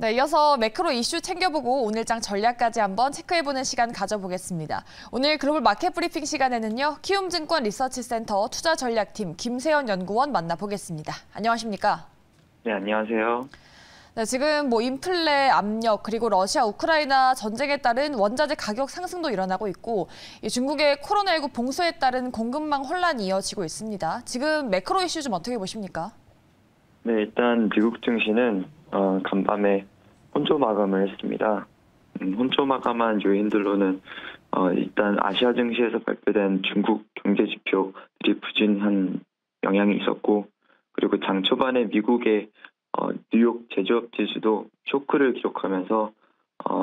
네, 이어서 매크로 이슈 챙겨보고 오늘장 전략까지 한번 체크해보는 시간 가져보겠습니다. 오늘 글로벌 마켓 브리핑 시간에는요, 키움증권 리서치센터 투자전략팀 김세연 연구원 만나보겠습니다. 안녕하십니까? 네, 안녕하세요. 네, 지금 인플레 압력 그리고 러시아 우크라이나 전쟁에 따른 원자재 가격 상승도 일어나고 있고 중국의 코로나19 봉쇄에 따른 공급망 혼란이 이어지고 있습니다. 지금 매크로 이슈 좀 어떻게 보십니까? 네, 일단 미국 증시는 간밤에 혼조 마감을 했습니다. 혼조 마감한 요인들로는 일단 아시아 증시에서 발표된 중국 경제 지표들이 부진한 영향이 있었고, 그리고 장 초반에 미국의 뉴욕 제조업 지수도 쇼크를 기록하면서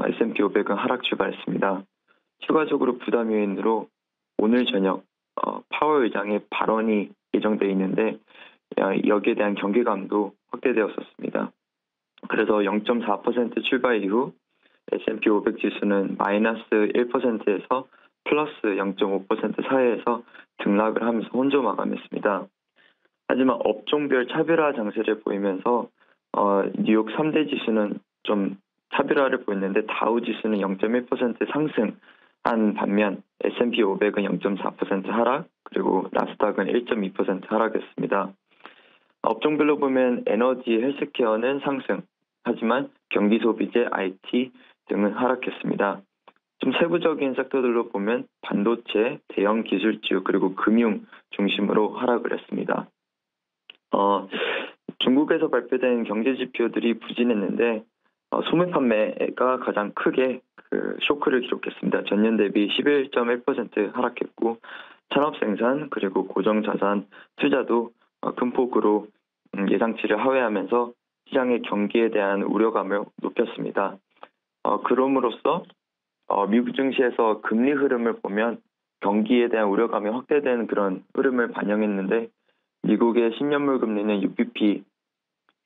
S&P 500은 하락 출발했습니다. 추가적으로 부담 요인으로 오늘 저녁 파월 의장의 발언이 예정돼 있는데 여기에 대한 경계감도 확대되었었습니다. 그래서 0.4% 출발 이후 S&P 500 지수는 마이너스 1%에서 플러스 0.5% 사이에서 등락을 하면서 혼조 마감했습니다. 하지만 업종별 차별화 장세를 보이면서 뉴욕 3대 지수는 좀 차별화를 보였는데 다우 지수는 0.1% 상승한 반면 S&P 500은 0.4% 하락, 그리고 나스닥은 1.2% 하락했습니다. 업종별로 보면 에너지, 헬스케어는 상승, 하지만 경기 소비재, IT 등은 하락했습니다. 좀 세부적인 섹터들로 보면 반도체, 대형 기술주, 그리고 금융 중심으로 하락을 했습니다. 중국에서 발표된 경제 지표들이 부진했는데 소매 판매가 가장 크게 쇼크를 기록했습니다. 전년 대비 11.1% 하락했고, 산업 생산 그리고 고정 자산 투자도 큰 폭으로 예상치를 하회하면서 시장의 경기에 대한 우려감을 높였습니다. 그럼으로써 미국 증시에서 금리 흐름을 보면 경기에 대한 우려감이 확대되는 그런 흐름을 반영했는데, 미국의 10년물 금리는 6bp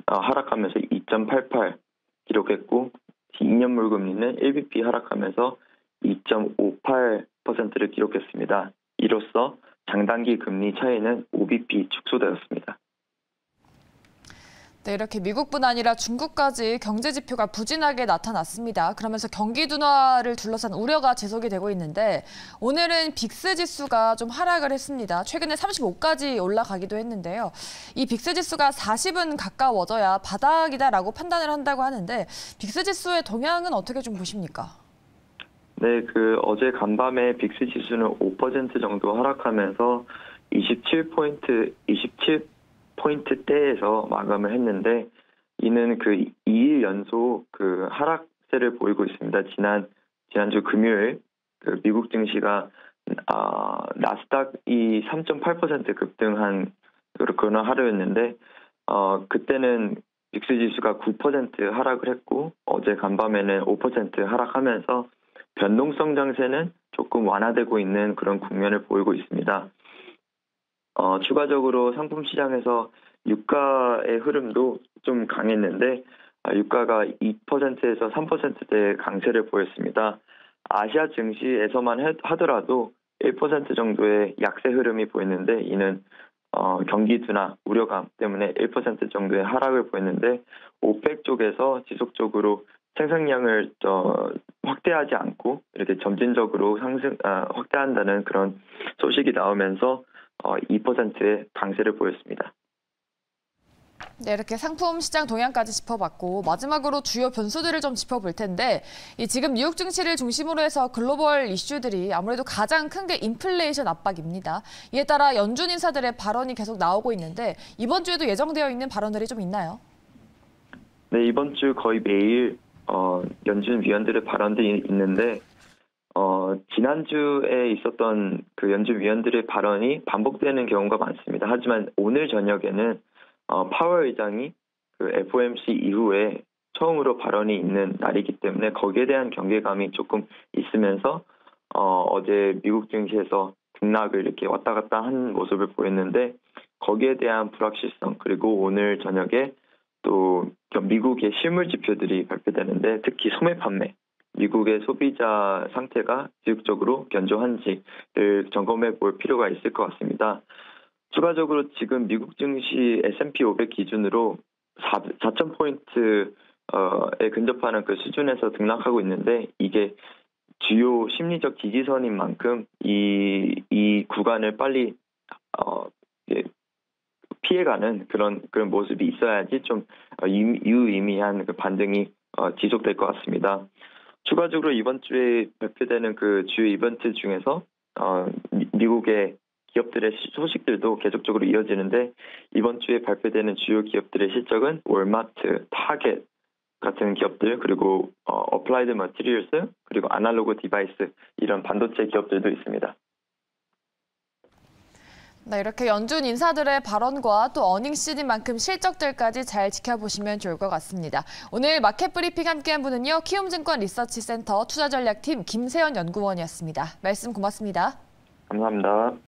하락하면서 2.88 기록했고, 2년물 금리는 1bp 하락하면서 2.58%를 기록했습니다. 이로써 장단기 금리 차이는 5bp 축소되었습니다. 네, 이렇게 미국뿐 아니라 중국까지 경제 지표가 부진하게 나타났습니다. 그러면서 경기 둔화를 둘러싼 우려가 지속이 되고 있는데, 오늘은 빅스 지수가 좀 하락을 했습니다. 최근에 35까지 올라가기도 했는데요. 이 빅스 지수가 40은 가까워져야 바닥이다라고 판단을 한다고 하는데, 빅스 지수의 동향은 어떻게 좀 보십니까? 네, 어제 간밤에 빅스 지수는 5% 정도 하락하면서 27포인트대에서 마감을 했는데, 이는 2일 연속 하락세를 보이고 있습니다. 지난주 금요일 미국 증시가 나스닥이 3.8% 급등한 그런 하루였는데, 그때는 빅스 지수가 9% 하락을 했고, 어제 간밤에는 5% 하락하면서 변동성 장세는 조금 완화되고 있는 그런 국면을 보이고 있습니다. 추가적으로 상품 시장에서 유가의 흐름도 좀 강했는데, 유가가 2%에서 3%대 강세를 보였습니다. 아시아 증시에서만 하더라도 1% 정도의 약세 흐름이 보였는데, 이는 경기 둔화 우려감 때문에 1% 정도의 하락을 보였는데, 오펙 쪽에서 지속적으로 생산량을 확대하지 않고 이렇게 점진적으로 확대한다는 그런 소식이 나오면서 2%의 강세를 보였습니다. 네, 이렇게 상품 시장 동향까지 짚어봤고, 마지막으로 주요 변수들을 좀 짚어볼 텐데, 지금 뉴욕 증시를 중심으로 해서 글로벌 이슈들이 아무래도 가장 큰 게 인플레이션 압박입니다. 이에 따라 연준 인사들의 발언이 계속 나오고 있는데, 이번 주에도 예정되어 있는 발언들이 좀 있나요? 네, 이번 주 거의 매일 연준 위원들의 발언들이 있는데, 지난주에 있었던 연준 위원들의 발언이 반복되는 경우가 많습니다. 하지만 오늘 저녁에는 파월 의장이 FOMC 이후에 처음으로 발언이 있는 날이기 때문에 거기에 대한 경계감이 조금 있으면서 어제 미국 증시에서 등락을 이렇게 왔다 갔다 한 모습을 보였는데, 거기에 대한 불확실성, 그리고 오늘 저녁에 또 미국의 실물 지표들이 발표되는데, 특히 소매 판매, 미국의 소비자 상태가 지속적으로 견조한지를 점검해 볼 필요가 있을 것 같습니다. 추가적으로 지금 미국 증시 S&P 500 기준으로 4,000포인트 근접하는 그 수준에서 등락하고 있는데 이게 주요 심리적 지지선인 만큼 이 구간을 빨리 예, 피해가는 그런 모습이 있어야지 좀 유의미한 그 반등이 지속될 것 같습니다. 추가적으로 이번 주에 발표되는 그 주요 이벤트 중에서 미국의 기업들의 소식들도 계속적으로 이어지는데 이번 주에 발표되는 주요 기업들의 실적은 월마트, 타겟 같은 기업들 그리고 어플라이드 머티리얼스 그리고 아날로그 디바이스 이런 반도체 기업들도 있습니다. 네, 이렇게 연준 인사들의 발언과 또 어닝 시즌만큼 실적들까지 잘 지켜보시면 좋을 것 같습니다. 오늘 마켓 브리핑 함께한 분은요. 키움증권 리서치센터 투자전략팀 김세연 연구원이었습니다. 말씀 고맙습니다. 감사합니다.